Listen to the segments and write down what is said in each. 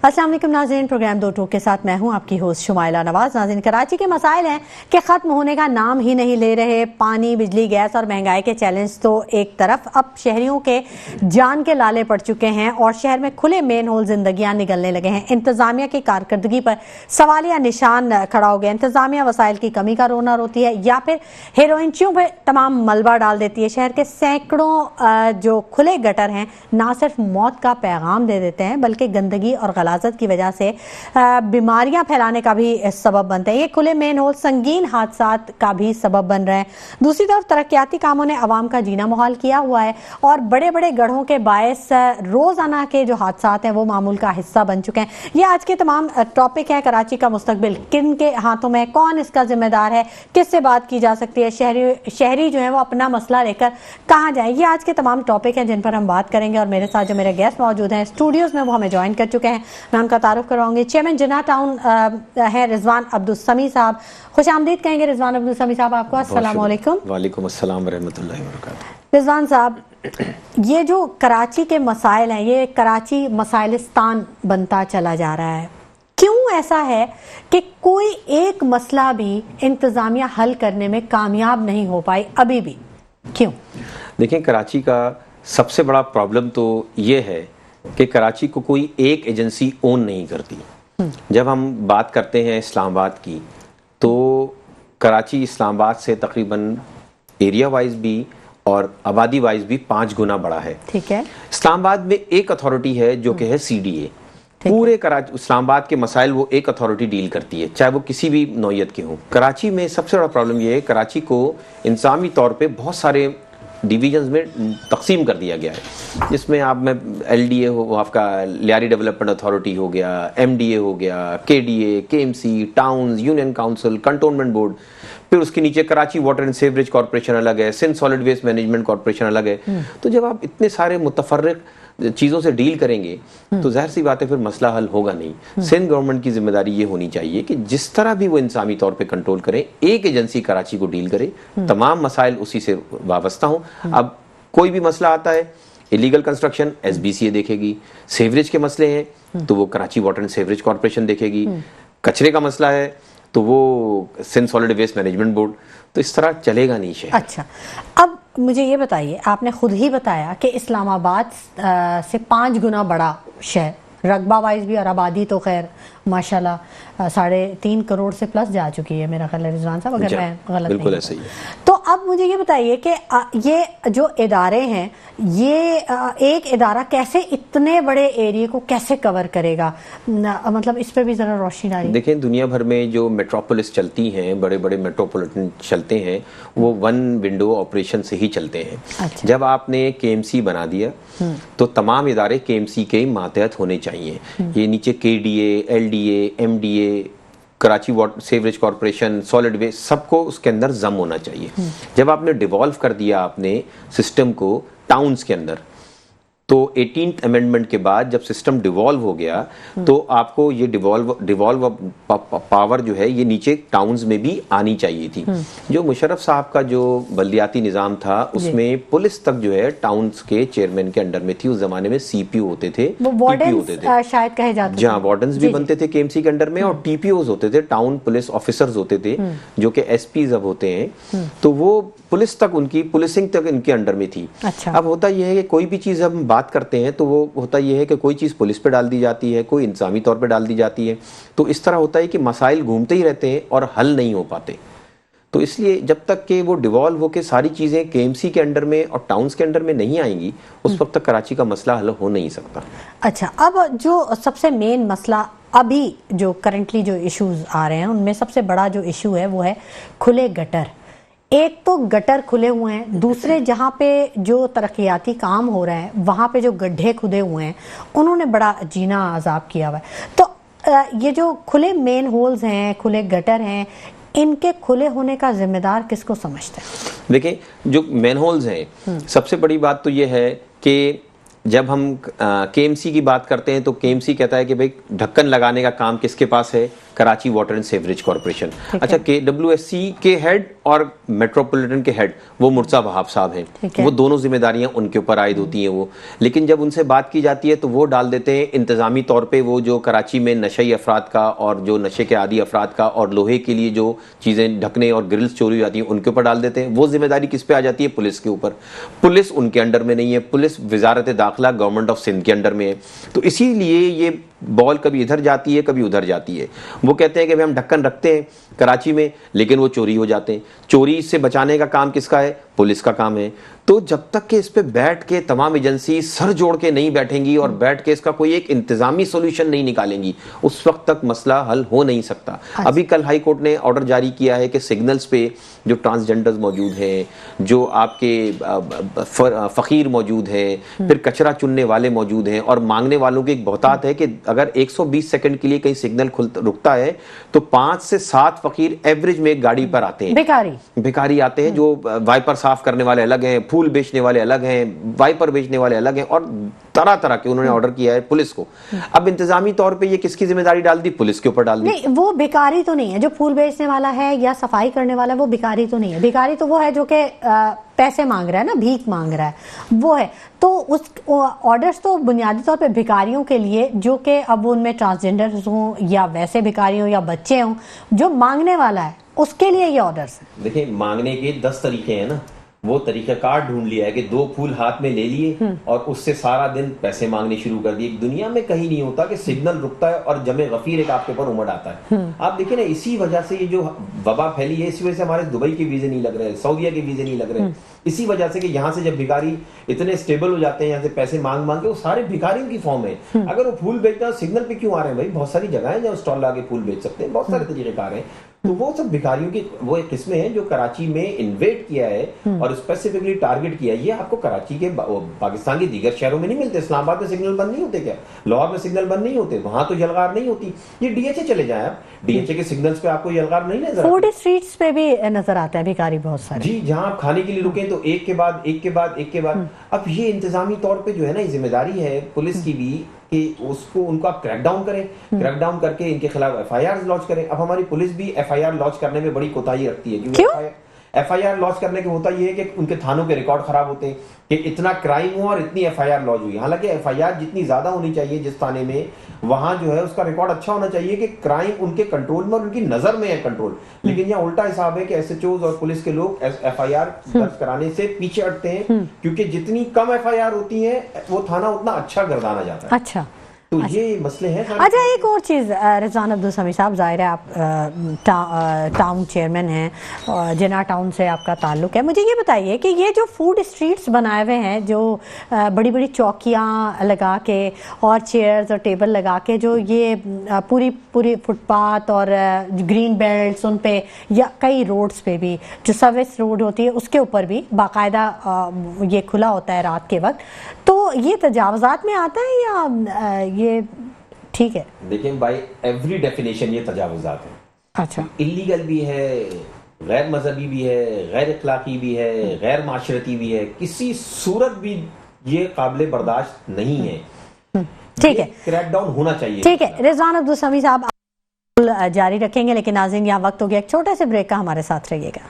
अस्सलाम वालेकुम नाज़रीन, प्रोग्राम दो टूक के साथ मैं हूं आपकी होस्ट शुमाइला नवाज। नाज़रीन, कराची के मसाइल हैं कि ख़त्म होने का नाम ही नहीं ले रहे। पानी, बिजली, गैस और महंगाई के चैलेंज तो एक तरफ, अब शहरियों के जान के लाले पड़ चुके हैं और शहर में खुले मेन होल जिंदगियां निकलने लगे हैं। इंतज़ामिया की कारकर्दगी पर सवालिया निशान खड़ा हो गया। इंतज़ामिया वसाइल की कमी का रोना रोती है या फिर हेरोइनचियों पर तमाम मलबा डाल देती है। शहर के सैकड़ों जो खुले गटर हैं ना सिर्फ मौत का पैगाम दे देते हैं बल्कि गंदगी और गलाजत की वजह से बीमारियां फैलाने का भी सबब बनते हैं। ये खुले मेन होल संगीन हादसात का भी सबब बन रहे हैं। दूसरी तरफ तरक्याती कामों ने अवाम का जीना मुहाल किया हुआ है और बड़े बड़े गढ़ों के बायस रोजाना के जो हादसात हैं वो मामूल का हिस्सा बन चुके हैं। ये आज के तमाम टॉपिक है। कराची का मुस्तकबिल किन के हाथों में, कौन इसका जिम्मेदार है, किससे बात की जा सकती है, शहरी जो है वो अपना मसला लेकर कहाँ जाए, ये आज के तमाम टॉपिक हैं जिन पर हम बात करेंगे। और मेरे साथ जो मेरे गेस्ट मौजूद हैं स्टूडियोज में वो हमें ज्वाइन कर चुके हैं। मैं उनका तारुफ करवाऊंगी। चेयरमैन जिन्ना टाउन है रिजवान अब्दुल समी साहब। खुश आमदीद कहेंगे रिजवान अब्दुल समी साहब आपको। अस्सलाम वालेकुम। वालेकुम अस्सलाम रहमतुल्लाहि व बरकातुहू। रिजवान साहब, ये जो कराची के मसाइल हैं ये कराची मसाइलिस्तान बनता चला जा रहा है। क्यों ऐसा है कि कोई एक मसला भी इंतजामिया हल करने में कामयाब नहीं हो पाई अभी भी? क्यों? देखें, कराची का सबसे बड़ा प्रॉब्लम तो ये है कि कराची को कोई एक एजेंसी ओन नहीं करती। जब हम बात करते हैं इस्लामाबाद की, तो कराची इस्लामाबाद से तकरीबन एरिया वाइज भी और आबादी वाइज भी 5 गुना बड़ा है। ठीक है। इस्लामाबाद में एक अथॉरिटी है जो कि है CDA। पूरे कराची इस्लामाबाद के मसाइल वो एक अथॉरिटी डील करती है, चाहे वो किसी भी नौयत के हों। कराची में सबसे बड़ा प्रॉब्लम ये है, कराची को इंसामी तौर पे बहुत सारे डिवीजन्स में तकसीम कर दिया गया है, जिसमें आप में LDA हो, आपका लियारी डेवलपमेंट अथॉरिटी हो गया, MDA हो गया, KDA, KMC, towns, union council, cantonment board, फिर उसके नीचे Karachi water and sewerage corporation अलग है, Sindh solid waste management corporation अलग है। तो जब आप इतने सारे मुतफर्रिक चीज़ों से डील करेंगे तो जाहिर सी बात है फिर मसला हल होगा नहीं। सिंध गवर्नमेंट की जिम्मेदारी ये होनी चाहिए कि जिस तरह भी वो इंसानी तौर पे कंट्रोल करें, एक एजेंसी कराची को डील करे, तमाम मसाइल उसी से वाबस्ता हों। अब कोई भी मसला आता है, इलीगल कंस्ट्रक्शन SBCA देखेगी, सीवरेज के मसले हैं तो वो Karachi water and sewerage corporation देखेगी, कचरे का मसला है तो वो Sindh solid waste management board. तो इस तरह चलेगा नहीं शहर। अच्छा, अब मुझे ये बताइए, आपने खुद ही बताया कि इस्लामाबाद से 5 गुना बड़ा शहर, रकबा वाइज भी और आबादी तो खैर माशाल्लाह 3.5 करोड़ से प्लस जा चुकी है मेरा ख्याल है रिजवान साहब, अगर मैं गलत बिल्कुल नहीं ऐसा ही है। तो अब मुझे ये बताइए कि ये जो इदारे हैं, ये एक इदारा कैसे इतने बड़े एरिया को कैसे कवर करेगा, मतलब इस पर भी जरा रोशनी डालिए। देखें, दुनिया भर में जो मेट्रोपोलिस चलती हैं, बड़े बड़े मेट्रोपॉलिटन चलते हैं, वो 1 विंडो ऑपरेशन से ही चलते हैं। अच्छा। जब आपने KMC बना दिया तो तमाम इदारे KMC के मातहत होने चाहिए। ये नीचे KDA, LDA, MDA, Karachi water sewerage corporation, solid waste, सबको उसके अंदर जम होना चाहिए। जब आपने डिवॉल्व कर दिया आपने सिस्टम को टाउन्स के अंदर, तो 18th अमेंडमेंट के बाद जब सिस्टम डिवॉल्व हो गया तो आपको ये डिवॉल्व पावर जो है ये नीचे टाउन्स में भी आनी चाहिए थी। जो मुशर्रफ साहब का जो बल्दियाती निज़ाम था उसमें पुलिस तक जो है टाउन्स के चेयरमैन के अंडर में थी। उस जमाने में CPO होते थे, TPO होते थे, शायद कहे जाते थे। जहाँ वार्डन्स भी बनते थे KMC के अंडर में, और TPOs होते थे, टाउन पुलिस ऑफिसर्स होते थे, जो कि SPs अब होते हैं। तो वो पुलिस तक, उनकी पुलिसिंग तक इनके अंडर में थी। अच्छा। अब होता यह है कि कोई भी चीज़ हम बात करते हैं तो वो होता यह है कि कोई चीज़ पुलिस पे डाल दी जाती है, कोई इंसानी तौर पे डाल दी जाती है। तो इस तरह होता है कि मसाइल घूमते ही रहते हैं और हल नहीं हो पाते। तो इसलिए जब तक कि वो डिवॉल्व होकर सारी चीज़ें KMC के अंडर में और टाउन्स के अंडर में नहीं आएंगी, उस वक्त तक कराची का मसला हल हो नहीं सकता। अच्छा, अब जो सबसे मेन मसला अभी जो करंटली जो इश्यूज आ रहे हैं उनमें सबसे बड़ा जो इशू है वो है खुले गटर। एक तो गटर खुले हुए हैं, दूसरे जहाँ पे जो तरक्याती काम हो रहे हैं वहाँ पे जो गड्ढे खुदे हुए हैं उन्होंने बड़ा जीना अजाब किया हुआ है। तो ये जो खुले मेन होल्स हैं, खुले गटर हैं, इनके खुले होने का जिम्मेदार किसको समझते हैं? देखिए, जो मेन होल्स हैं, सबसे बड़ी बात तो ये है कि जब हम KMC की बात करते हैं तो KMC कहता है कि भाई ढक्कन लगाने का काम किसके पास है? Karachi water and sewerage corporation. अच्छा, KWSC के हेड और मेट्रोपॉलिटन के हेड वो मुर्तजा वहाब साहब हैं, वो दोनों जिम्मेदारियां उनके ऊपर आयद होती हैं वो। लेकिन जब उनसे बात की जाती है तो वो डाल देते हैं इंतजामी तौर पे वो जो कराची में नशई अफराद का और जो नशे के आदी अफराद का और लोहे के लिए जो चीज़ें ढकने और ग्रिल्स चोरी हो जाती हैं उनके ऊपर डाल देते हैं। वो जिम्मेदारी किस पे आ जाती है? पुलिस के ऊपर। पुलिस उनके अंडर में नहीं है, पुलिस वजारत दाखिला गवर्नमेंट ऑफ सिंध के अंडर में है। तो इसीलिए ये बॉल कभी इधर जाती है कभी उधर जाती है। वो कहते हैं कि भाई हम ढक्कन रखते हैं कराची में, लेकिन वो चोरी हो जाते हैं। चोरी से बचाने का काम किसका है? पुलिस का काम है। तो जब तक कि इस पे बैठ के तमाम एजेंसी सर जोड़ के नहीं बैठेंगी और बैठ के इसका कोई एक इंतजामी सोल्यूशन नहीं निकालेंगी, उस वक्त तक मसला हल हो नहीं सकता। अभी कल हाई कोर्ट ने ऑर्डर जारी किया है कि सिग्नल्स पे जो ट्रांसजेंडर्स मौजूद हैं, जो आपके फकीर मौजूद हैं, फिर कचरा चुनने वाले मौजूद हैं, और मांगने वालों की एक बहुतात है कि अगर 120 सेकंड के लिए कहीं सिग्नल रुकता है तो 5 से 7 फकीर एवरेज में एक गाड़ी पर आते हैं। भिखारी आते हैं, जो वाइपर साफ करने वाले अलग हैं, फूल बेचने वाले अलग हैं, वाइपर बेचने वाले अलग हैं, और तरह तरह के उन्होंने ऑर्डर किया है पुलिस को। अब इंतजामी तौर पे ये किसकी जिम्मेदारी डाल दी? पुलिस के ऊपर डाल दी। नहीं, वो भिखारी तो नहीं है जो फूल बेचने वाला है या सफाई करने वाला है, वो भिखारी तो नहीं है। भिखारी तो वो है जो कि पैसे मांग रहा है ना, भीख मांग रहा है, वो है। तो उस ऑर्डर्स तो बुनियादी तौर पे भिखारियों के लिए, जो कि अब उनमें ट्रांसजेंडर्स हों या वैसे भिखारी हों या बच्चे हों, जो मांगने वाला है उसके लिए ये ऑर्डर्स है। देखिए, मांगने के 10 तरीके हैं ना, वो तरीकाकार ढूंढ लिया है कि 2 फूल हाथ में ले लिए और उससे सारा दिन पैसे मांगने शुरू कर दिए। दुनिया में कहीं नहीं होता कि सिग्नल रुकता है और जमे गफीर एक आपके ऊपर उमड़ आता है। आप देखिए ना, इसी वजह से ये जो वबा फैली है, इसी वजह से हमारे दुबई के वीजे नहीं लग रहे, सऊदीया के वीजे नहीं लग रहे। इसी वजह से कि यहाँ से जब भिखारी इतने स्टेबल हो जाते हैं, यहाँ से पैसे मांग मांग के, वो सारे भिखारियों की फॉर्म है। अगर वो फूल बेचना सिग्नल पे क्यों आ रहे हैं? भाई बहुत सारी जगह है जहाँ स्टॉल लगा के फूल बेच सकते हैं, बहुत सारे तरीकेकार हैं। तो वो सब भिखारियों की वो एक किस्में हैं जो कराची में इन्वेट किया है और स्पेसिफिकली टारगेट किया है। ये आपको कराची के पाकिस्तान के दीगर शहरों में नहीं मिलते। इस्लामाबाद में सिग्नल बंद नहीं होते क्या? लाहौर में सिग्नल बंद नहीं होते? वहां तो यलगार नहीं होती। ये DHA चले जाए आप, DHA के सिग्नल्स पे आपको यलगार नहीं नजर? फूड स्ट्रीट्स पे भी नजर आता है भिखारी बहुत सारे। जी, जहां आप खाने के लिए रुके तो एक के बाद एक के बाद एक के बाद। अब ये इंतजामी तौर पे जो है ना, ये जिम्मेदारी है पुलिस की भी कि उसको उनको आप क्रैकडाउन करें, क्रैकडाउन करके इनके खिलाफ FIR लॉन्च करें। अब हमारी पुलिस भी FIR लॉन्च करने में बड़ी कोताही रखती है। क्योंकि FIR लॉन्च करने के होता ये है कि उनके थानों के रिकॉर्ड खराब होते हैं कि इतना क्राइम हुआ और इतनी FIR लॉन्च हुई। हालांकि FIR जितनी ज्यादा होनी चाहिए जिस थाने में, वहां जो है उसका रिकॉर्ड अच्छा होना चाहिए कि क्राइम उनके कंट्रोल में और उनकी नजर में है कंट्रोल। लेकिन यहाँ उल्टा हिसाब है कि SHOs और पुलिस के लोग FIR दर्ज कराने से पीछे हटते हैं, क्योंकि जितनी कम FIR होती है वो थाना उतना अच्छा गर्दाना जाता है। अच्छा, तो ये मसले हैं। अच्छा, एक और चीज़, रिजवान अब्दुल समी साहब, ज़ाहिर है आप टाउन चेयरमैन हैं, जिना टाउन से आपका ताल्लुक़ है। मुझे ये बताइए कि ये जो फूड स्ट्रीट्स बनाए हुए हैं, जो बड़ी बड़ी चौकियाँ लगा के और चेयर्स और टेबल लगा के, जो ये पूरी फुटपाथ और ग्रीन बेल्ट्स उन पे, या कई रोड्स पे भी जो सर्विस रोड होती है उसके ऊपर भी बाकायदा ये खुला होता है रात के वक्त, तो ये तजावुज़ात में आता है या ये ठीक है? देखिए, बाय एवरी डेफिनेशन ये तजावुज़ात है। अच्छा, इल्लीगल भी है, गैर मजहबी भी है, गैर इखलाकी भी है, गैर माशरती भी है। किसी सूरत भी ये काबिल बर्दाश्त नहीं है। ठीक है, क्रैकडाउन होना चाहिए। ठीक है, रिजवान अब्दुल समी साहब जारी रखेंगे, लेकिन नाज़रीन यहाँ वक्त हो गया एक छोटे से ब्रेक का, हमारे साथ रहिएगा।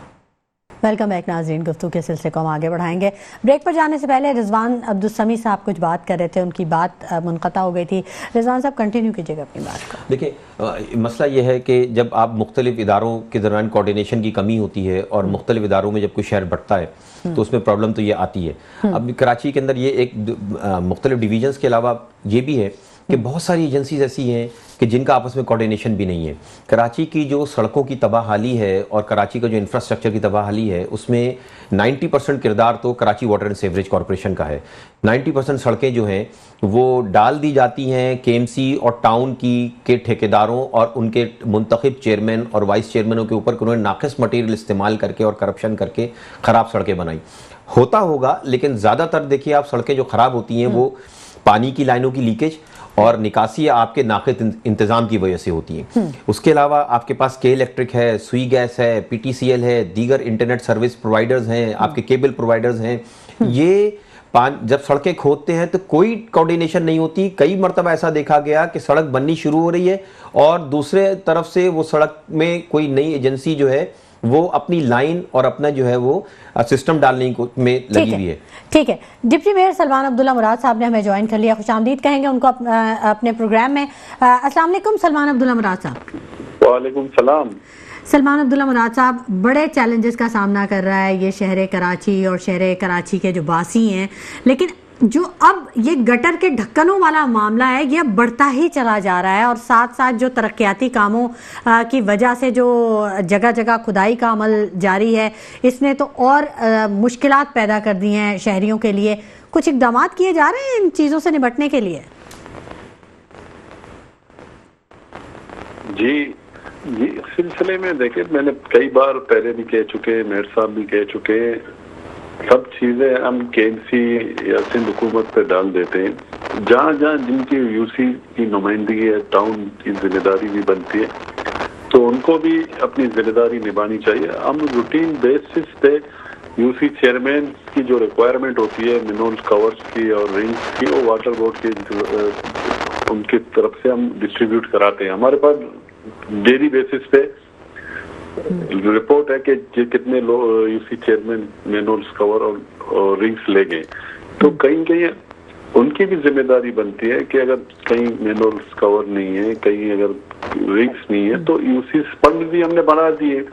वेलकम बैक नाज़रीन, गुफ्तगू के सिलसिले को हम आगे बढ़ाएंगे। ब्रेक पर जाने से पहले रिजवान अब्दुल समी साहब कुछ बात कर रहे थे, उनकी बात मुनक़ता हो गई थी। रिजवान साहब कंटिन्यू कीजिएगा अपनी बात को। देखिए, मसला यह है कि जब आप मुख्तलिफ इदारों के दरमियान कोऑर्डिनेशन की कमी होती है और मुख्तलिफ इदारों में जब कोई शहर बढ़ता है तो उसमें प्रॉब्लम तो ये आती है। अब कराची के अंदर ये एक मुख्तलिफ डिवीजन्स के अलावा ये भी है कि बहुत सारी एजेंसीज ऐसी हैं कि जिनका आपस में कोऑर्डिनेशन भी नहीं है। कराची की जो सड़कों की तबाहाली है और कराची का जो इंफ्रास्ट्रक्चर की तबाहाली है, उसमें 90% किरदार तो Karachi water and sewerage corporation का है। 90% सड़कें जो हैं वो डाल दी जाती हैं KMC और टाउन की के ठेकेदारों और उनके मुंतखब चेयरमैन और वाइस चेयरमैनों के ऊपर, उन्होंने नाक़िस मटीरियल इस्तेमाल करके और करप्शन करके ख़राब सड़कें बनाई। होता होगा, लेकिन ज़्यादातर देखिए आप सड़कें जो ख़राब होती हैं वो पानी की लाइनों की लीकेज और निकासी आपके नाक़िस इंतज़ाम की वजह से होती हैं। उसके अलावा आपके पास के इलेक्ट्रिक है, सुई गैस है, PTCL है, दीगर इंटरनेट सर्विस प्रोवाइडर्स हैं, आपके केबल प्रोवाइडर्स हैं। ये जब सड़कें खोदते हैं तो कोई कोऑर्डिनेशन नहीं होती। कई मरतबा ऐसा देखा गया कि सड़क बननी शुरू हो रही है और दूसरे तरफ से वो सड़क में कोई नई एजेंसी जो है वो अपनी लाइन और अपना जो है वो सिस्टम डालने में लगी हुई है। ठीक है, डिप्टी मेयर सलमान अब्दुल्ला मुराद साहब ने हमें ज्वाइन कर लिया। खुशामदीद कहेंगे उनको अपने प्रोग्राम में। अस्सलाम वालेकुम सलमान अब्दुल्ला मुराद साहब। वालेकुम सलाम। सलमान अब्दुल्ला मुराद साहब बड़े चैलेंजेस का सामना कर रहा है ये शहर कराची और शहर कराची के जो बासी हैं, लेकिन जो अब ये गटर के ढक्कनों वाला मामला है ये अब बढ़ता ही चला जा रहा है और साथ साथ जो तरक्याती कामों की वजह से जो जगह जगह खुदाई का अमल जारी है इसने तो और मुश्किलात पैदा कर दी हैं शहरियों के लिए। कुछ इकदाम किए जा रहे हैं इन चीज़ों से निपटने के लिए? जी इस सिलसिले में देखिए, मैंने कई बार पहले भी कह चुके, मेयर साहब भी कह चुके, सब चीजें हम केएमसी या सिंध हुकूमत पे डाल देते हैं। जहाँ जहाँ जिनकी यूसी की नुमाइंदगी है, टाउन की जिम्मेदारी भी बनती है, तो उनको भी अपनी जिम्मेदारी निभानी चाहिए। हम रूटीन बेसिस पे यूसी चेयरमैन की जो रिक्वायरमेंट होती है मिनरल कवर्स की और रिंग्स की, वो वाटर बोर्ड के उनकी तरफ से हम डिस्ट्रीब्यूट कराते हैं। हमारे पास डेली बेसिस पे रिपोर्ट है कि कितने लोग यूसी चेयरमैन मिनरल्स कवर और रिंग्स ले गए। तो कहीं कहीं उनकी भी जिम्मेदारी बनती है कि अगर कहीं मिनरल्स कवर नहीं है, कहीं अगर रिंग्स नहीं है, तो यूसी फंड भी हमने बढ़ा दिए।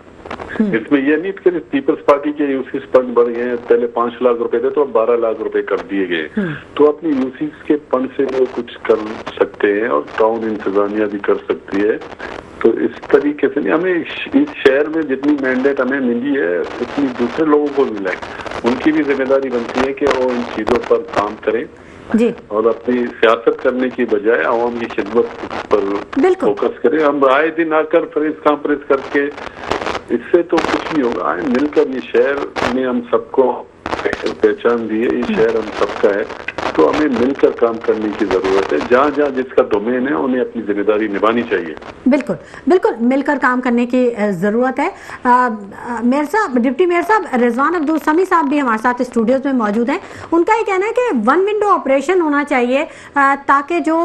इसमें यह नहीं कि पीपल्स पार्टी के यूसी फंड बढ़ गए, पहले 5 लाख रुपए थे तो अब 12 लाख रुपए कर दिए गए। तो अपनी यूसी के फंड से वो कुछ कर सकते हैं और टाउन इंतजामिया भी कर सकती है। तो इस तरीके से नहीं, हमें इस शहर में जितनी मैंडेट हमें मिली है उतनी दूसरे लोगों को मिला है। उनकी भी जिम्मेदारी बनती है कि वो इन चीजों पर काम करें जी, और अपनी सियासत करने की बजाय आवाम की खिदमत पर फोकस करें। हम आए दिन आकर प्रेस कॉन्फ्रेंस करके इससे तो कुछ नहीं होगा। मिलकर ये शहर में हम सबको पहचान दी है, ये शहर हम सबका है, तो हमें मिलकर काम करने की जरूरत है। जहाँ जहाँ जिसका डोमेन है उन्हें अपनी जिम्मेदारी निभानी चाहिए। बिल्कुल बिल्कुल मिलकर काम करने की जरूरत है। मेयर साहब, डिप्टी मेयर साहब रिजवान अब्दुल समी साहब भी हमारे साथ स्टूडियोज में मौजूद हैं। उनका ये कहना है कि वन विंडो ऑपरेशन होना चाहिए ताकि जो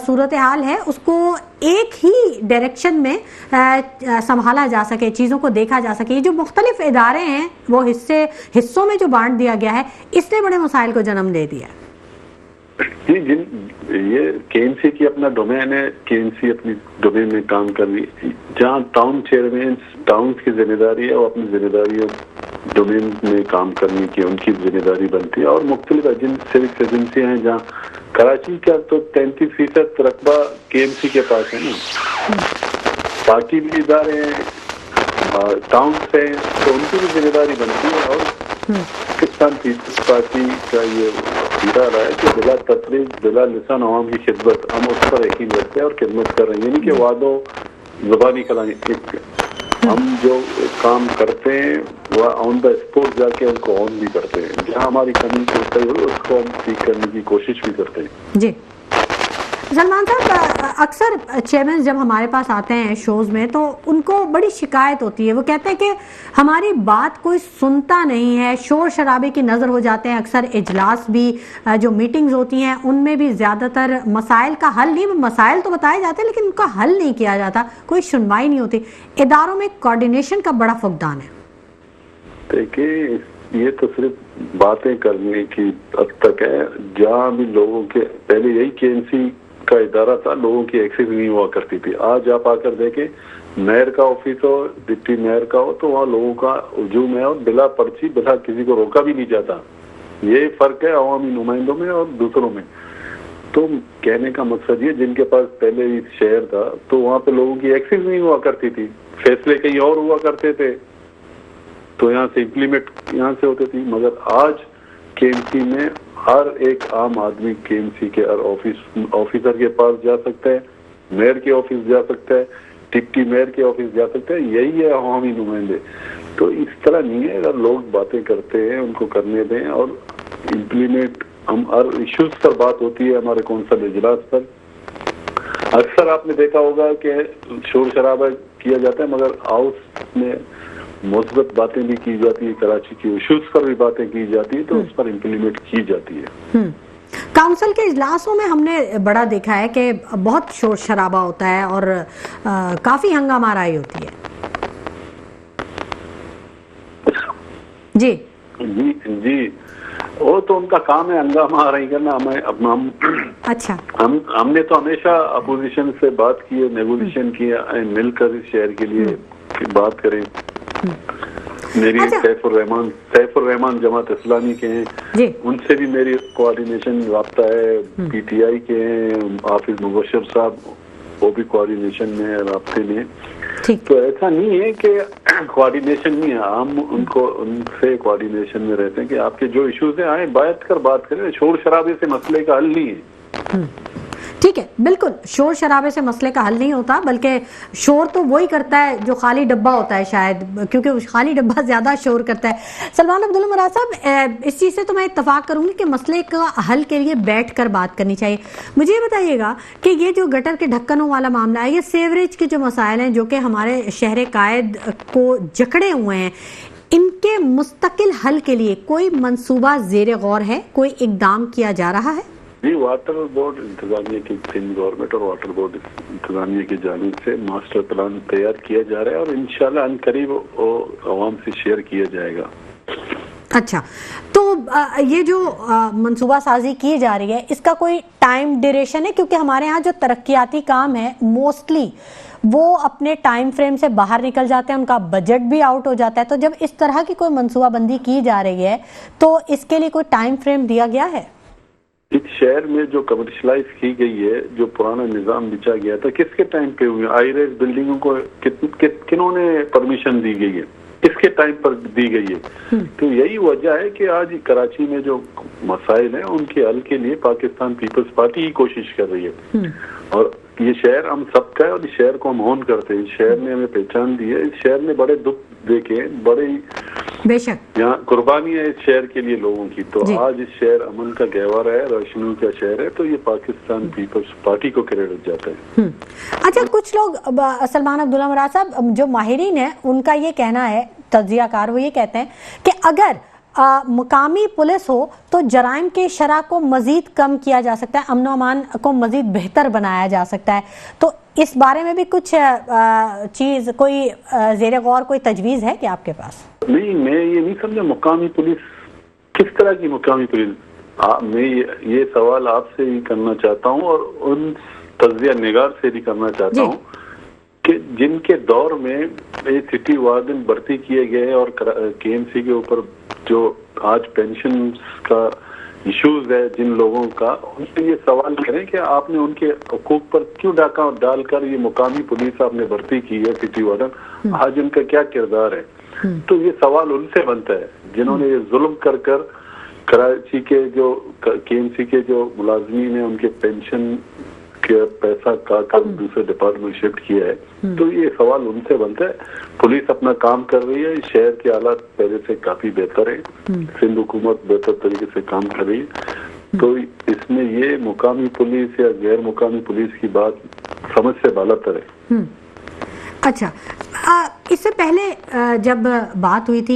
सूरत हाल है उसको एक ही डायरेक्शन में संभाला जा सके, चीज़ों को देखा जा सके। ये जो मुख्तलिफ इदारे हैं वो हिस्सों में जो बांट दिया गया है इसने बड़े मसाइल को जन्म दे दिया। जी, ये केएमसी की अपना डोमेन है, केएमसी अपनी डोमेन में काम कर रही है। जहाँ टाउन चेयरमैन टाउन की जिम्मेदारी है वो अपनी जिम्मेदारी डोमेन में काम करने की उनकी जिम्मेदारी बनती है। और मुख्तलिफ सिविक एजेंसियां हैं, जहाँ कराची का तो 33% रकबा केएमसी के पास है ना, बाकी भी इदारे हैं टाउन से, तो उनकी भी जिम्मेदारी बनती है। और पाकिस्तान पीपल्स पार्टी का ये इरादा है कि बिला तकलीफ बिला लिसान आवाम की खिदमत, हम उस पर यकीन रखते हैं और खिदमत कर रहे हैं। यानी कि वादों जुबानी कलामी, हम जो काम करते हैं वह ऑन द स्पॉट जाके उनको ऑन भी करते हैं। जहाँ हमारी कमी कोताही हो उसको हम ठीक करने की कोशिश भी करते हैं। जी सलमान साहब, अक्सर चेयरमैन जब हमारे पास आते हैं शोज़ में तो उनको बड़ी शिकायत होती है। वो कहते हैं कि हमारी बात कोई सुनता नहीं है, शोर शराबे की नज़र हो जाते हैं। अक्सर इजलास भी जो मीटिंग्स होती हैं उनमें भी ज़्यादातर मसाइल का हल नहीं, मसाइल तो बताए जाते हैं लेकिन उनका हल नहीं किया जाता, कोई सुनवाई नहीं होती। इदारों में कोऑर्डिनेशन का बड़ा फुकदान है। देखिए, ये तो सिर्फ बातें करने की हद तक है। जहाँ भी लोगों के पहले यही केएमसी का इदारा था, लोगों की एक्सेस नहीं हुआ करती थी। आज आप आकर देखें, मेयर का ऑफिस हो, डिप्टी मेयर का हो, तो वहाँ लोगों का हुजूम है और बिला पर्ची बिला किसी को रोका भी नहीं जाता। ये फर्क है अवामी नुमाइंदों में और दूसरों में। तो कहने का मकसद ये, जिनके पास पहले शहर था तो वहाँ पे लोगों की एक्सेस नहीं हुआ करती थी, फैसले कहीं और हुआ करते थे, तो यहाँ से इम्प्लीमेंट यहाँ से होते थी। मगर आज केएमसी में हर एक आम आदमी केएमसी के हर ऑफिसर के पास जा सकता है, मेयर के ऑफिस जा सकता है, डिप्टी मेयर के ऑफिस जा सकता है। यही है अवामी नुमाइंदे। तो इस तरह नहीं है, अगर लोग बातें करते हैं उनको करने दें और इम्प्लीमेंट। हम हर इश्यूज पर बात होती है हमारे कौंसल इजलास पर। अक्सर आपने देखा होगा कि शोर शराबा किया जाता है, मगर हाउस में मुस्बत बातें भी की जाती है, कराची के इश्यूज पर भी बातें की जाती है, तो उस पर इम्प्लीमेंट की जाती है। काउंसिल के इजलासों में हमने बड़ा देखा है कि बहुत शोर शराबा होता है और काफी हंगामाराई होती है। जी जी जी, वो तो उनका काम है हंगामा रही करना। हम अच्छा, हमने तो हमेशा अपोजिशन से बात की है, नेगोशिएशन किया, मिलकर इस शहर के लिए बात करें। मेरी अच्छा। सैफुर रहमान जमात इस्लामी के हैं, जी उनसे भी मेरी कोऑर्डिनेशन राब्ता है। पीटीआई के हैं हाफिज मुबशर साहब, वो भी कोऑर्डिनेशन में है, राब्ते में। ठीक। तो ऐसा नहीं है कि कोऑर्डिनेशन नहीं है, हम उनसे कोऑर्डिनेशन में रहते हैं कि आपके जो इश्यूज हैं आए बैठ कर बात करें। शोर शराबे से मसले का हल नहीं है। ठीक है, बिल्कुल शोर शराबे से मसले का हल नहीं होता, बल्कि शोर तो वही करता है जो खाली डब्बा होता है शायद, क्योंकि खाली डब्बा ज्यादा शोर करता है। सलमान अब्दुल्ला मुराद साहब, इस चीज़ से तो मैं इत्तफाक करूंगी कि मसले का हल के लिए बैठकर बात करनी चाहिए। मुझे ये बताइएगा कि ये जो गटर के ढक्कनों वाला मामला है, ये सेवरेज के जो मसाइल हैं जो कि हमारे शहर कायद को जकड़े हुए हैं, इनके मुस्तकिल हल के लिए कोई मंसूबा ज़ेर गौर है, कोई इकदाम किया जा रहा है? जी, वाटर बोर्ड इंतजामिया की, सिंध गवर्नमेंट और वाटर बोर्ड इंतजामिया की जानिब से मास्टर प्लान तैयार किया जा रहा है और इंशाल्लाह अनकरीब आवाम से शेयर किया जाएगा। अच्छा, तो ये जो मंसूबा साजी की जा रही है, इसका कोई टाइम ड्यूरेशन है? क्योंकि हमारे यहाँ जो तरक्याती काम है मोस्टली वो अपने टाइम फ्रेम से बाहर निकल जाते हैं, उनका बजट भी आउट हो जाता है। तो जब इस तरह की कोई मंसूबाबंदी की जा रही है तो इसके लिए कोई टाइम फ्रेम दिया गया है? इस शहर में जो कमर्शलाइज की गई है, जो पुराना निजाम बिछा गया था, किसके टाइम पे हुई? आई-रेज बिल्डिंगों को किन्होंने परमिशन दी गई है, किसके टाइम पर दी गई है? तो यही वजह है कि आज कराची में जो मसाइल हैं उनके हल के लिए पाकिस्तान पीपल्स पार्टी ही कोशिश कर रही है। और ये शहर हम सबका है और इस शहर को हम ऑन करते हैं। इस शहर ने हमें पहचान दी है, इस शहर ने बड़े दुख देखे, बड़े बेशक यहाँ कुर्बानी है इस शहर के लिए लोगों की। तो आज इस शहर अमन का गहवारा है, रोशनी का शहर है, तो ये पाकिस्तान पीपल्स पार्टी को क्रेडिट जाता है। अच्छा, कुछ लोग, सलमान अब्दुल्ला मुराद साहब, जो माहिरीन है उनका ये कहना है, तज्जियाकार, वो ये कहते हैं कि अगर मुकामी पुलिस हो तो जराइम के शरह को मजीद कम किया जा सकता है, अमन अमान को मजीद बेहतर बनाया जा सकता है। तो इस बारे में भी कुछ चीज़, कोई ज़ेर गौर, कोई तजवीज़ है कि आपके पास? नहीं, मैं ये नहीं समझा मुकामी पुलिस किस तरह की मुकामी पुलिस। मैं ये सवाल आपसे ही करना चाहता हूँ और उन तज्जिया निगार से भी करना चाहता हूँ कि जिनके दौर में सिटी वार्डन भर्ती किए गए और केएमसी के ऊपर जो आज पेंशन का इश्यूज है जिन लोगों का, उनसे ये सवाल करें कि आपने उनके हकूक पर क्यों डाका डालकर ये मुकामी पुलिस आपने भर्ती की है सिटी वार्डन, आज उनका क्या किरदार है? तो ये सवाल उनसे बनता है जिन्होंने ये जुल्म कर कराची के जो केएमसी के जो मुलाजमीन है उनके पेंशन के पैसा का दूसरे डिपार्टमेंट शिफ्ट किया है। तो ये सवाल उनसे बनता है। पुलिस अपना काम कर रही है, शहर के हालात पहले से काफी बेहतर है, सिंध हुकूमत बेहतर तरीके से काम कर रही है। तो इसमें ये मुकामी पुलिस या गैर मुकामी पुलिस की बात समझ से बालातर है। अच्छा, इससे पहले जब बात हुई थी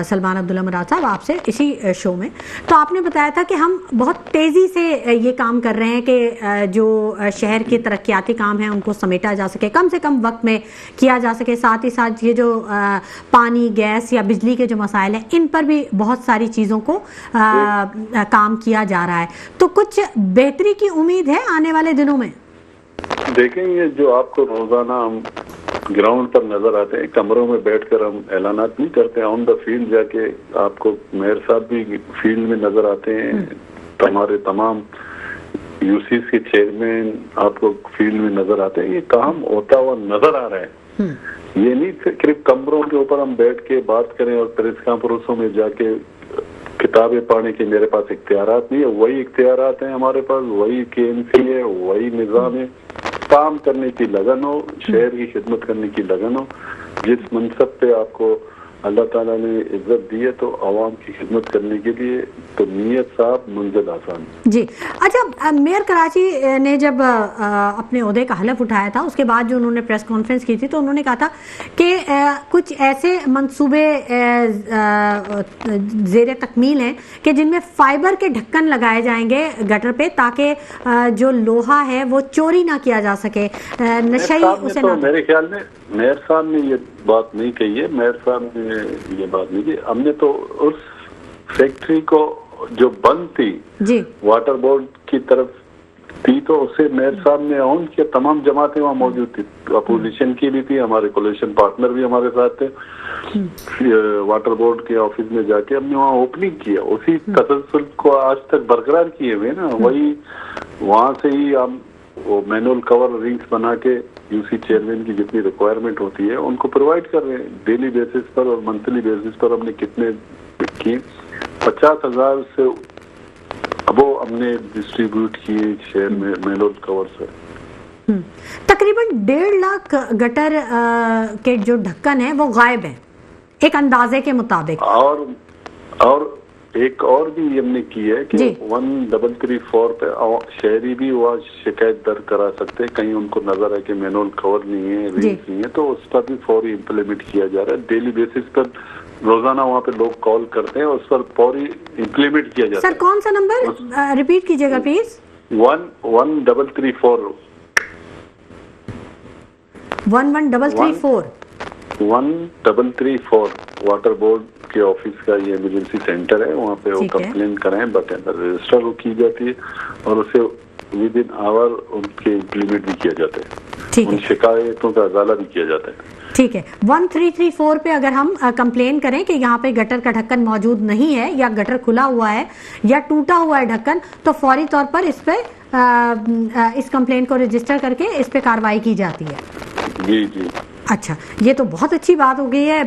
सलमान अब्दुल्ला मुराद साहब आपसे इसी शो में, तो आपने बताया था कि हम बहुत तेज़ी से ये काम कर रहे हैं कि जो शहर के तरक्याती काम हैं उनको समेटा जा सके, कम से कम वक्त में किया जा सके। साथ ही साथ ये जो पानी, गैस या बिजली के जो मसाइल हैं, इन पर भी बहुत सारी चीज़ों को काम किया जा रहा है। तो कुछ बेहतरी की उम्मीद है आने वाले दिनों में? देखेंगे, जो आपको रोजाना हम ग्राउंड पर नजर आते हैं, कमरों में बैठकर हम ऐलानात नहीं करते, ऑन द फील्ड जाके आपको मेयर साहब भी फील्ड में नजर आते हैं, हमारे तमाम यूसीस के चेयरमैन आपको फील्ड में नजर आते हैं। ये काम होता हुआ नजर आ रहा है। ये नहीं सिर्फ कमरों के ऊपर हम बैठ के बात करें और प्रेस कॉन्फ्रेंसों में जाके किताबें पढ़ने के मेरे पास इख्तियारात नहीं है। वही इख्तियारात हैं हमारे पास, वही केएमसी है, वही निजाम है। काम करने की लगन हो, शहर की खिदमत करने की लगन हो, जिस मनसब पे आपको अल्लाह ताला ने इज्जत दी है तो आवाम की खिदमत करने के लिए तो नीयत साफ मंजिल आसान। जी अच्छा, मेयर कराची ने जब अपने ओहदे का हलफ उठाया था उसके बाद जो उन्होंने प्रेस कॉन्फ्रेंस की थी तो उन्होंने कहा था कि कुछ ऐसे मंसूबे ज़ेर तकमील हैं कि जिनमें फाइबर के ढक्कन लगाए जाएंगे गटर पे ताकि जो लोहा है वो चोरी ना किया जा सके, नशई उसे तो ना। मेरे ख्याल में मेयर साहब ने ये बात नहीं कही है, मेयर साहब ने ये बात नहीं की। हमने तो उस फैक्ट्री को जो बंद थी जी वाटर बोर्ड की तरफ थी तो उससे मेयर साहब ने ऑन किया, तमाम जमातें वहाँ मौजूद थी, अपोजिशन की भी थी, हमारे कोलिशन पार्टनर भी हमारे साथ थे। वाटर बोर्ड के ऑफिस में जाके हमने वहाँ ओपनिंग किया, उसी तसलसल को आज तक बरकरार किए हुए ना, वही वहाँ से ही हम वो मैनुअल कवर रिंग्स बना के यूसी चेयरमैन की जितनी रिक्वायरमेंट होती है उनको प्रोवाइड कर रहे हैं डेली बेसिस पर और मंथली बेसिस पर। हमने कितने किए 50,000 से वो हमने डिस्ट्रीब्यूट किए शहर में मैनुअल कवर से। तकरीबन 1.5 लाख गटर के जो ढक्कन है वो गायब है एक अंदाजे के मुताबिक। और एक और भी हमने की है कि 1334 पे शहरी भी वहाँ शिकायत दर्ज करा सकते हैं, कहीं उनको नजर है कि मैनुअल कवर नहीं है, रिंग्स नहीं है, तो उस पर भी फौरी इम्प्लीमेंट किया जा रहा है। डेली बेसिस पर रोजाना वहाँ पे लोग कॉल करते हैं, उस पर फौरी इम्प्लीमेंट किया जाता है। सर कौन सा नंबर रिपीट कीजिएगा प्लीज? 1334 1334 वाटर बोर्ड के ऑफिस का ये इमरजेंसी सेंटर है, वहाँ पे वो कंप्लेन कराएं, बाकायदा रजिस्टर वो की जाती है और उसे विद इन आवर उनके इम्प्लीमेंट भी किया जाता है, उन शिकायतों का अजाला भी किया जाता है। ठीक है, 1334 पे अगर हम कंप्लेन करें कि यहाँ पे गटर का ढक्कन मौजूद नहीं है या गटर खुला हुआ है या टूटा हुआ है ढक्कन, तो फौरी तौर पर इस पे इस कंप्लेन को रजिस्टर करके इस पे कार्रवाई की जाती है। जी जी। अच्छा, ये तो बहुत अच्छी बात हो गई है।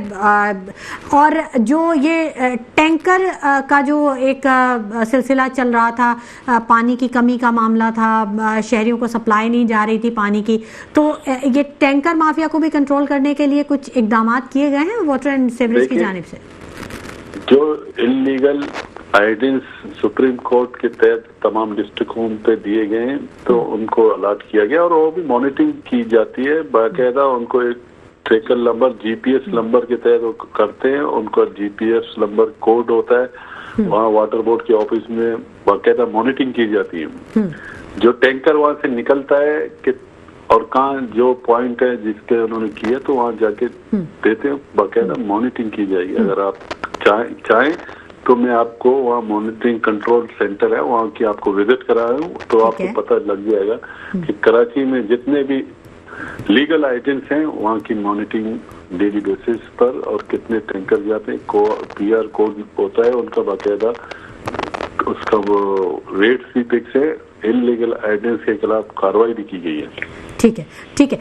और जो ये टैंकर का जो एक सिलसिला चल रहा था, पानी की कमी का मामला था, शहरियों को सप्लाई नहीं जा रही थी पानी की, तो ये टैंकर माफिया को भी कंट्रोल करने के लिए कुछ इकदाम किए गए हैं वाटर एंड सीवरेज की जानिब से? जो इलीगल आइडेंस सुप्रीम कोर्ट के तहत तमाम डिस्ट्रिक्टों पे दिए गए हैं तो उनको अलॉट किया गया और वो भी मॉनिटरिंग की जाती है बाकायदा। उनको एक ट्रैकर नंबर जीपीएस नंबर के तहत वो करते हैं, उनका जीपीएस नंबर कोड होता है, वहाँ वाटर बोर्ड के ऑफिस में बाकायदा मॉनिटरिंग की जाती है। जो टैंकर वहाँ से निकलता है कि और कहाँ जो पॉइंट है जिसपे उन्होंने किया तो वहाँ जाके देते हैं, बाकायदा मॉनिटरिंग की जाएगी। अगर आप चाहें तो मैं आपको वहाँ मॉनिटरिंग कंट्रोल सेंटर है वहाँ की आपको विजिट कराऊं तो आपको पता लग जाएगा कि कराची में जितने भी लीगल आइडेंस हैं वहाँ की मॉनिटरिंग डेली बेसिस पर और कितने टैंकर जाते हैं, पीआर कोड होता है उनका बाकायदा, उसका वो रेट भी फिक्स है। इलीगल आइडेंस के खिलाफ कार्रवाई भी की गई है। ठीक है, ठीक है।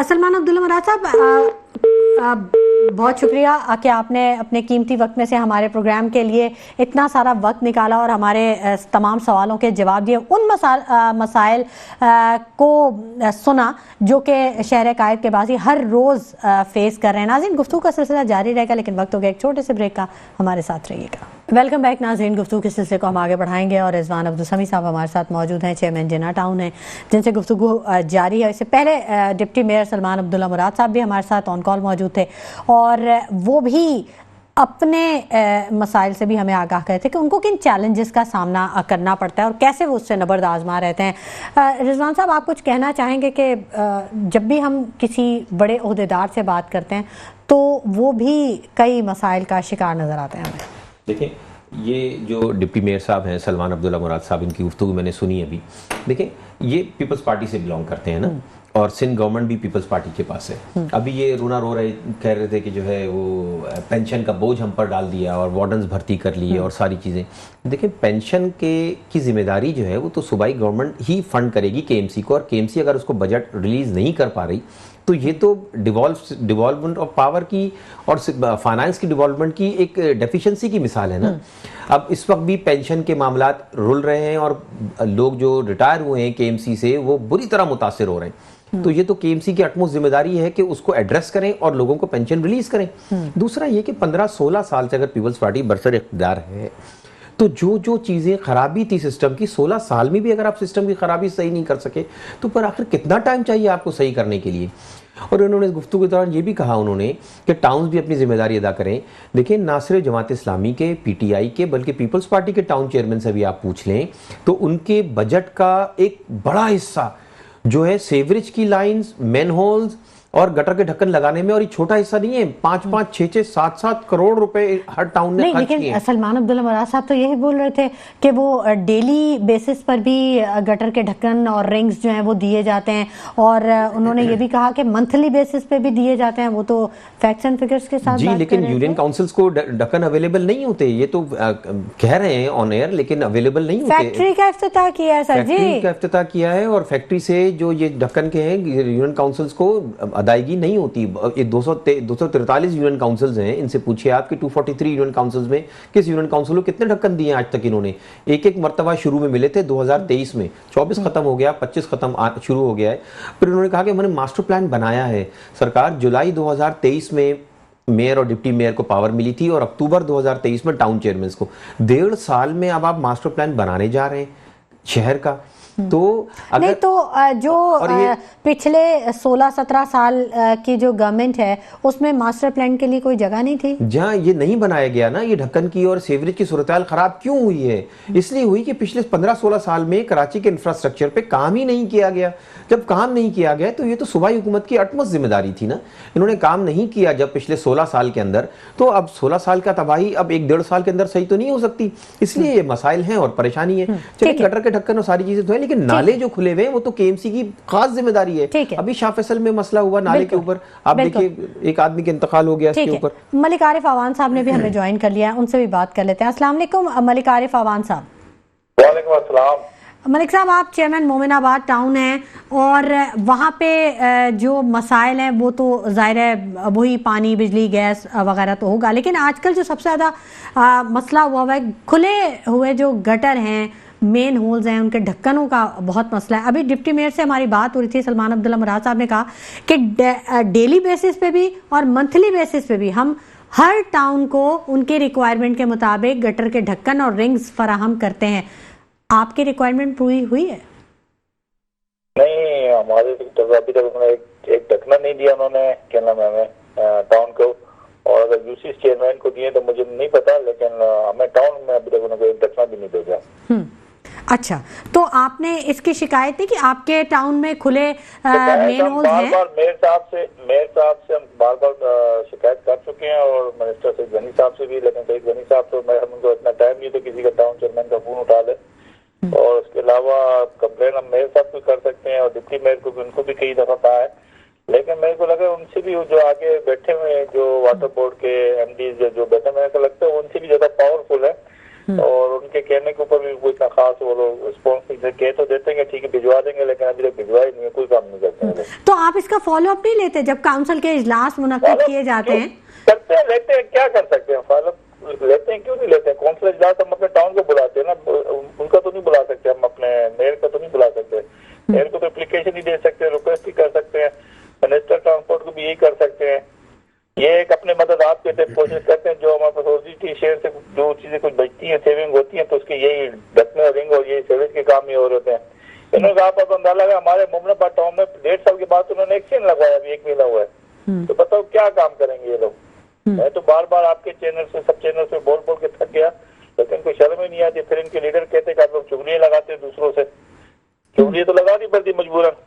सलमान अब्दुल्ला मुराद साहब, बहुत शुक्रिया कि आपने अपने कीमती वक्त में से हमारे प्रोग्राम के लिए इतना सारा वक्त निकाला और हमारे तमाम सवालों के जवाब दिए, उन मसाइल को सुना जो कि शहर कायद के बासी हर रोज़ फेस कर रहे हैं। नाज़रीन, गुफ्तगू का सिलसिला जारी रहेगा लेकिन वक्त हो गया एक छोटे से ब्रेक का, हमारे साथ रहिएगा। वेलकम बैक नाज़रीन, गुफ्तगू के सिलसिले को हम आगे बढ़ाएंगे और रिजवान अब्दुल समी साहब हमारे साथ मौजूद हैं, चेयरमैन जिन्ना टाउन हैं, जिनसे गुफ्तगू जारी है। इससे पहले डिप्टी मेयर सलमान अब्दुल्ला मुराद साहब भी हमारे साथ ऑन कॉल मौजूद थे और वो भी अपने मसाइल से भी हमें आगाह करते कि उनको किन चैलेंजेस का सामना करना पड़ता है और कैसे वो उससे नबर्द आजमा रहते हैं। रिजवान साहब, आप कुछ कहना चाहेंगे कि जब भी हम किसी बड़े ओहदेदार से बात करते हैं तो वो भी कई मसाइल का शिकार नज़र आते हैं हमें? देखिए, ये जो डिप्टी मेयर साहब हैं सलमान अब्दुल्ला मुराद साहब, इनकी गुफ्तगू मैंने सुनी अभी। देखिए, ये पीपल्स पार्टी से बिलोंग करते हैं ना, और सिंध गवर्नमेंट भी पीपल्स पार्टी के पास है। अभी ये रोना रो रहे कह रहे थे कि जो है वो पेंशन का बोझ हम पर डाल दिया और वार्डन्स भर्ती कर लिए और सारी चीज़ें। देखिए, पेंशन की जिम्मेदारी जो है वो तो सूबाई गवर्नमेंट ही फंड करेगी केएमसी को, और केएमसी अगर उसको बजट रिलीज़ नहीं कर पा रही तो ये तो डिवॉल्वमेंट ऑफ पावर की और फाइनेंस की डिवॉल्वमेंट की एक डेफिशिएंसी की मिसाल है ना। अब इस वक्त भी पेंशन के मामलात रुल रहे हैं और लोग जो रिटायर हुए हैं केएमसी से वो बुरी तरह मुतासिर हो रहे हैं। तो ये तो केएमसी की अटमोस्ट जिम्मेदारी है कि उसको एड्रेस करें और लोगों को पेंशन रिलीज करें। दूसरा ये कि 15-16 साल से अगर पीपल्स पार्टी बरसर इख्तियार है तो जो जो चीजें खराबी थी सिस्टम की, 16 साल में भी अगर आप सिस्टम की खराबी सही नहीं कर सके तो पर आखिर कितना टाइम चाहिए आपको सही करने के लिए। और उन्होंने इस गुफ्तगू के दौरान ये भी कहा उन्होंने कि टाउन्स भी अपनी जिम्मेदारी अदा करें। देखिए, ना सिर्फ जमात इस्लामी के, पीटीआई के, बल्कि पीपल्स पार्टी के टाउन चेयरमैन से भी आप पूछ लें तो उनके बजट का एक बड़ा हिस्सा जो है सेवरेज की लाइंस, मैनहोल्स और गटर के ढक्कन लगाने में, और ये छोटा हिस्सा नहीं है, 5-5, 6-6, 7-7 करोड़ रुपए हर टाउन ने खर्च किए। लेकिन सलमान अब्दुल्ला मराज साहब तो यही बोल रहे थे कि वो डेली बेसिस पर भी गटर के ढक्कन और रिंग्स जो हैं वो दिए जाते हैं, और उन्होंने ये भी कहा कि मंथली बेसिस पे भी दिए जाते हैं। वो तो फैक्ट्स एंड फिगर्स के साथ जी, बात लेकिन कर रहे यूनियन थे। काउंसिल्स को ढक्कन अवेलेबल नहीं होते, ये तो कह रहे हैं ऑन एयर, लेकिन अवेलेबल नहीं होते। फैक्ट्री का इफ्तिताह किया है सर जी, फैक्ट्री का इफ्तिताह किया है और फैक्ट्री से जो ये ढक्कन के हैं यूनियन काउंसिल्स को अदायगी नहीं होती। ये 243 यूनियन काउंसिल्स हैं, इनसे पूछिए आप कि 243 यूनियन काउंसिल्स में किस यूनियन काउंसिल को कितने ढक्कन दिए आज तक इन्होंने। एक मर्तबा शुरू में मिले थे 2023 में, 24 खत्म हो गया, 25 खत्म शुरू हो गया है। फिर उन्होंने कहा कि मैंने मास्टर प्लान बनाया है। सरकार जुलाई 2023 में मेयर और डिप्टी मेयर को पावर मिली थी और अक्टूबर 2023 में टाउन चेयरमैन को। 1.5 साल में अब आप मास्टर प्लान बनाने जा रहे हैं शहर का, तो अगर नहीं तो जो पिछले 16-17 साल की जो गवर्नमेंट है उसमें मास्टर प्लान के लिए कोई जगह नहीं थी। जहां ये नहीं बनाया गया ना, ये ढक्कन की और सेवरेज की सूरत हाल खराब क्यों हुई है? इसलिए हुई कि पिछले 15-16 साल में कराची के इंफ्रास्ट्रक्चर पे काम ही नहीं किया गया। जब काम नहीं किया गया तो ये तो सूबाई हुकूमत की अटमस जिम्मेदारी थी ना। इन्होंने काम नहीं किया जब पिछले 16 साल के अंदर, तो अब 16 साल का तबाही अब 1-1.5 साल के अंदर सही तो नहीं हो सकती। इसलिए ये मसाइल हैं और परेशानी है। चलिए, गटर के ढक्कन और सारी चीजें तो है, लेकिन नाले जो खुले हुए हैं वो तो केएमसी की खास जिम्मेदारी है। अभी शाह फैसल में मसला हुआ नाले के ऊपर, आप देखिए एक आदमी का इंतकाल हो गया इसके ऊपर। मलिक आरिफ अवान साहब ने भी हमें ज्वाइन कर लिया है, उनसे भी बात कर लेते हैं। अस्सलाम वालेकुम मलिक आरिफ अवान साहब। वालेकुम अस्सलाम। मलिक साहब, आप चेयरमैन मोमिनाबाद टाउन हैं और वहाँ पे जो मसाइल हैं वो तो जाहिर है वही पानी, बिजली, गैस वगैरह तो होगा, लेकिन आजकल जो सबसे ज़्यादा मसला हुआ है खुले हुए जो गटर हैं, मेन होल्स हैं, उनके ढक्कनों का बहुत मसला है। अभी डिप्टी मेयर से हमारी बात हो रही थी, सलमान अब्दुल्ला मराज साहब ने कहा कि डेली बेसिस पे भी और मंथली बेसिस पे भी हम हर टाउन को उनके रिक्वायरमेंट के मुताबिक गटर के ढक्कन और रिंग्स फराहम करते हैं। आपकी रिक्वायरमेंट पूरी हुई है? नहीं, हमारे अभी तक उन्होंने एक ढकना नहीं दिया उन्होंने, क्या नाम है, हमें टाउन को, और अगर यूसी चेयरमैन को दिए तो मुझे नहीं पता, लेकिन हमें टाउन में अभी तक उन्होंने एक ढकना भी नहीं भेजा। अच्छा, तो आपने इसकी शिकायत नहीं कि आपके टाउन में खुले मेन होल्स हैं? बार मेयर साहब से हम बार शिकायत कर चुके हैं और मिनिस्टर से गनी साहब से भी, लेकिन सईद गनी साहब तो मैं उनको इतना टाइम नहीं तो किसी का टाउन चेयरमैन का फोन उठा ले। और उसके अलावा कंप्लेन हम मेयर साहब को कर सकते हैं और डिप्टी मेयर को भी, उनको भी कई दफा कहा है, लेकिन मेरे को लगा उनसे भी जो आगे बैठे हुए हैं, जो वाटर बोर्ड के एमडी जो बैठे, मेरे को लगता है उनसे भी ज्यादा पावरफुल है और उनके कहने के ऊपर भी कोई इतना खास वो लोग रिस्पॉन्स नहीं कह तो देते हैं ठीक है भिजवा देंगे, लेकिन अभी तक भिजवा ही नहीं है, कोई काम नहीं करते हैं। तो आप इसका फॉलो अप नहीं लेते जब काउंसिल के इजलास मुनक्किद किए जाते हैं? करते हैं, लेते हैं, क्या कर सकते हैं, फॉलो लेते हैं, क्यों नहीं लेते हैं? काउंसिल इजलास हम अपने टाउन को बुलाते हैं ना, उनका तो नहीं बुला सकते हम, अपने मेयर का तो नहीं बुला सकते। मेयर को तो एप्लीकेशन ही दे सकते हैं, रिक्वेस्ट ही कर सकते हैं, मिनिस्टर ट्रांसपोर्ट को भी यही कर सकते हैं। ये एक अपने मदद आपके कोशिश करते हैं, जो हमारे पास ओसीटी शेयर से जो चीजें कुछ बचती हैं, सेविंग होती है, तो उसके यही ढकने रिंग और यही सेविंग के काम ही हो रहे हैं। इन्होंने आप अंदाजा लगा, हमारे मोमिनाबाद टाउन में 1.5 साल के बाद उन्होंने एक चेन लगवाया, अभी 1 महीना हुआ है, तो बताओ क्या काम करेंगे ये लोग? मैं तो बार बार आपके चैनल से, सब चैनल से बोल बोल के थक गया, लेकिन कोई शर्म ही नहीं आती। फिर इनके लीडर कहते हैं कि आप लोग चुगलियां लगाते हैं दूसरों से, चुगलियां तो लगानी पड़ती मजबूरन।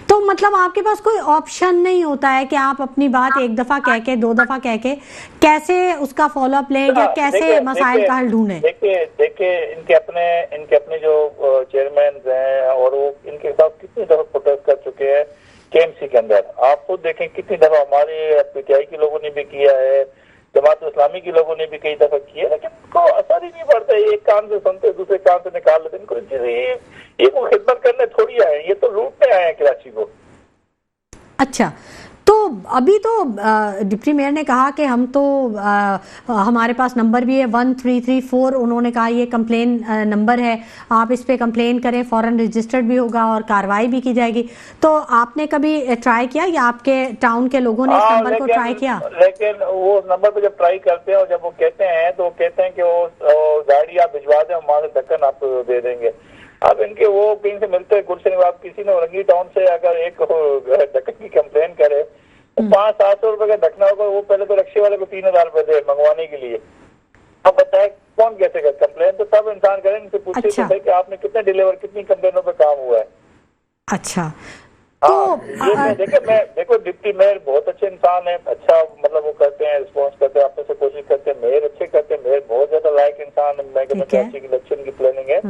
तो मतलब आपके पास कोई ऑप्शन नहीं होता है कि आप अपनी बात एक दफा कह के, 2 दफा कह के कैसे उसका फॉलो अप लें या कैसे मसाइल का हल ढूंढें? देखिए इनके अपने जो चेयरमैन हैं और वो इनके साथ कितनी दफा प्रोटेस्ट कर चुके हैं केएमसी के अंदर। आप खुद देखें कितनी दफा हमारे पीटीआई के लोगों ने भी किया है, जमात इस्लामी के लोगों ने भी कई दफा किया, लेकिन इनको असर ही नहीं पड़ता। एक कान से सुनते दूसरे कान से निकाल लेते। इनको ये कोई खिदमत करने थोड़ी आए, ये तो लूटने आए हैं कराची को। अच्छा, तो अभी तो डिप्टी मेयर ने कहा कि हम तो हमारे पास नंबर भी है 1334, उन्होंने कहा ये कंप्लेन नंबर है, आप इस पे कंप्लेन करें, फौरन रजिस्टर्ड भी होगा और कार्रवाई भी की जाएगी। तो आपने कभी ट्राई किया या आपके टाउन के लोगों ने इस नंबर को ट्राई किया? लेकिन वो नंबर पे जब ट्राई करते हैं और जब वो कहते हैं तो कहते हैं कि वो गाड़ी आप भिजवा दें, हमारे ढक्कन आपको दे देंगे। अब इनके वो कहीं से मिलते हैं गुलशन, आप किसी ने औरंगी टाउन से अगर एक ढक्कन की कंप्लेन करे तो 500-700 रुपए का ढकना होगा, वो पहले तो रिक्शे वाले को 3000 रुपए दे मंगवाने के लिए। अब बताए कौन कैसे कर कंप्लेन? तो तब इंसान करें, इनसे पूछे अच्छा। तो भाई कि आपने कितने डिलीवर, कितनी कंप्लेनों पे काम हुआ है। अच्छा, तो देखो डिप्टी मेयर बहुत अच्छे इंसान है, अच्छा मतलब वो करते हैं, रिस्पॉन्स करते हैं, अपने से कोशिश करते हैं, मेयर अच्छे करते हैं, मेयर बहुत ज्यादा लायक इंसान है, मैं कहता हूं की इलेक्शन की प्लानिंग है।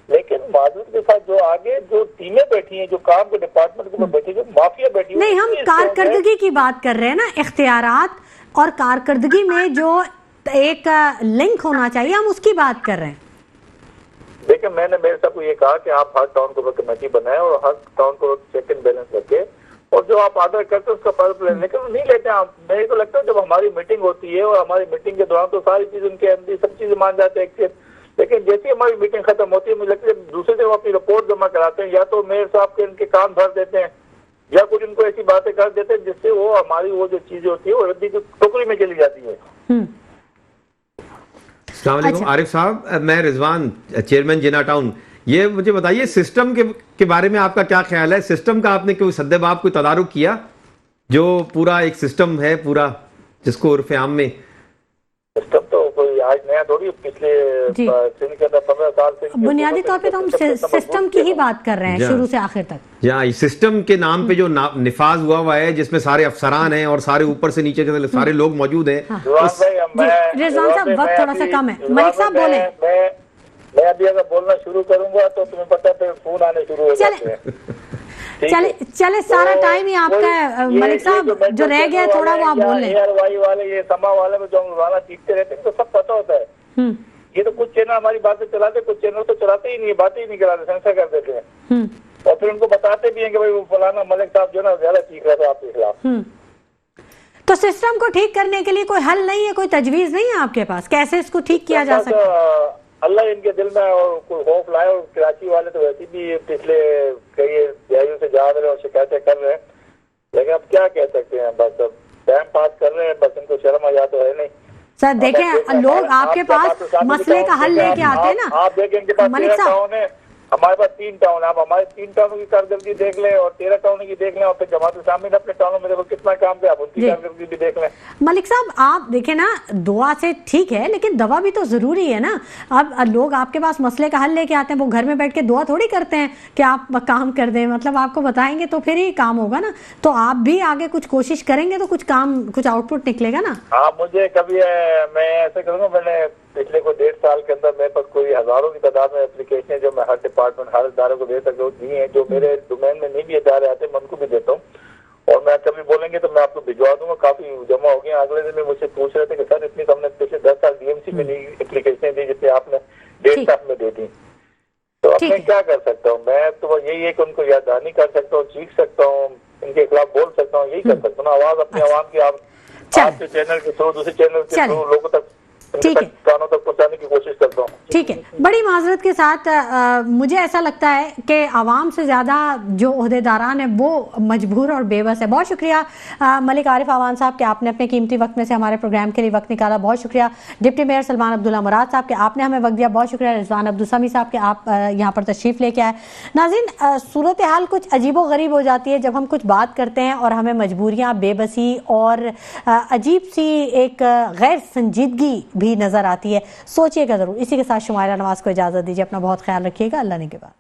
लेकिन माजूद के साथ जो आगे जो टीमें बैठी हैं, जो काम के डिपार्टमेंट के ऊपर बैठी, जो माफिया बैठी, नहीं, हम कारकर्दगी की बात कर रहे हैं ना, इख्तियारात और कारकर्दगी में जो एक लिंक होना चाहिए, हम उसकी बात कर रहे हैं। देखिए मैंने मेरे साहब को ये कहा कि आप हर टाउन को कमेटी बनाए और हर टाउन को चेक एंड बैलेंस रखे और जो आप आर्डर करते हैं उसका फर्क लें, लेकिन नहीं लेते हैं आप। मेरे को लगता है जब हमारी मीटिंग होती है और हमारी मीटिंग के दौरान तो सारी चीज उनके एमडी सब चीजें मान जाते हैं, लेकिन जैसे हमारी मीटिंग खत्म होती है मुझे लगता है दूसरे दिन वो अपनी रिपोर्ट जमा कराते हैं, या तो मेयर साहब के इनके कान भर देते हैं या कुछ इनको ऐसी बातें कर देते हैं जिससे वो हमारी वो जो चीजें होती है वो रद्दी की टोकरी में चली जाती है। अस्सलाम वालेकुम आरिफ साहब, मैं रिजवान, चेयरमैन जिना टाउन। ये मुझे बताइए सिस्टम के बारे में आपका क्या ख्याल है? सिस्टम का आपने कोई सद्देबाब कोई तदारुक किया? जो पूरा एक सिस्टम है पूरा जिसको उर्फ आम में सिस्टम तो कोई आज नया थोड़ी, पिछले 15 साल से बुनियादी तौर पे तो हम सिस्टम की ही बात कर रहे हैं शुरू से आखिर तक। या सिस्टम के नाम पे जो निफाज हुआ है जिसमें सारे अफसरान हैं और सारे ऊपर से नीचे के सारे लोग मौजूद हैं। रिजवान साहब वक्त थोड़ा सा कम है, मलिक साहब बोले। मैं अभी अगर बोलना शुरू करूंगा तो तुम्हें पता है फोन आने शुरू हो जाते हैं। चले सारा टाइम ही आपका है मलिक साहब, जो रह गया थोड़ा वो आप बोल लें। एयरवाई वाले, ये समा वाले में जो हम गाना सीखते रहते हैं तो सब पता होता है। ये तो कुछ चैनल हमारी बातें चलाते, कुछ चैनल तो चलाते ही नहीं, बातें ही नहीं कराते, सेंसर कर देते हैं और फिर उनको बताते भी हैं कि भाई वो फलाना मलिक साहब जो ना ज्यादा चीख रहा था आपके खिलाफ। तो सिस्टम को ठीक करने के लिए कोई हल नहीं है, कोई तजवीज नहीं है आपके पास कैसे इसको ठीक किया जा सकता है? अल्लाह इनके दिल में और कोई खौफ लाए। और कराची वाले तो वैसे भी पिछले कई दिहाइयों से जा रहे हैं और शिकायतें कर रहे हैं, लेकिन अब क्या कह सकते हैं, बस अब टाइम पास कर रहे हैं, बस इनको शर्म आ जाता है नहीं। सर देखें, लोग आपके पास मसले का हल लेके आते हैं ना। आप देखें इनके पास 13 टाउन है, हमारे पास 3 टाउन है। आप हमारे 3 टाउनों की कारकर्दगी देख लें और 13 टाउनों की देख लें और फिर जमात इस्लामी ने अपने टाउनों में देखो कितना काम किया, आप उनकी कारकर्दगी भी देख लें। मलिक साहब आप देखें ना, दुआ से ठीक है लेकिन दवा भी तो जरूरी है ना। अब लोग आपके पास मसले का हल लेके आते हैं, वो घर में बैठ के दुआ थोड़ी करते हैं कि आप काम कर दें, मतलब आपको बताएंगे तो फिर ही काम होगा ना। तो आप भी आगे कुछ कोशिश करेंगे तो कुछ काम, कुछ आउटपुट निकलेगा ना। हाँ, मुझे कभी मैं ऐसे करूँगा, मैंने पिछले को 1.5 साल के अंदर मेरे पास कोई हजारों की तादाद में एप्लीकेशन जो मैं हर डिपार्टमेंट, हर इदारे को दे सकता हूँ दी है, जो मेरे डोमेन में नहीं भी इदारे आते मैं उनको भी देता हूँ। और मैं कभी बोलेंगे तो मैं आपको भिजवा दूंगा, काफी जमा हो गया। अगले दिन में मुझसे पूछ रहे थे कि सर इतनी तो हमने पिछले 10 साल डीएमसी में नहीं एप्लीकेशन दी जितनी आपने 1.5 साल में दे दी। तो अब मैं क्या कर सकता हूँ? मैं तो यही है कि उनको याद दहानी कर सकता हूँ, चीख सकता हूँ, इनके खिलाफ बोल सकता हूँ, यही कर सकता हूँ ना। आवाज अपनी आवाम की आपके चैनल के थ्रू, दूसरे चैनल के थ्रू लोगों तक, कानों तक पहुंचाने की कोशिश करता हूँ। ठीक है, बड़ी माजरत के साथ मुझे ऐसा लगता है कि आवाम से ज़्यादा जो ओहदेदारान है वो मजबूर और बेबस है। बहुत शुक्रिया मलिक आरिफ आवान साहब कि आपने अपने कीमती वक्त में से हमारे प्रोग्राम के लिए वक्त निकाला। बहुत शुक्रिया डिप्टी मेयर सलमान अब्दुल्ला मुराद साहब के आपने हमें वक्त दिया। बहुत शुक्रिया रिजवान अब्दुल समी साहब के आप यहाँ पर तशरीफ़ लेके आए। नाज़रीन, सूरत हाल कुछ अजीबो गरीब हो जाती है जब हम कुछ बात करते हैं और हमें मजबूरियाँ, बेबसी और अजीब सी एक गैर संजीदगी भी नज़र आती है। सोचिएगा ज़रूर। इसी के साथ शुमाइला नवाज़ को इजाज़त दीजिए। अपना बहुत ख्याल रखिएगा। अल्लाह ने के बाद।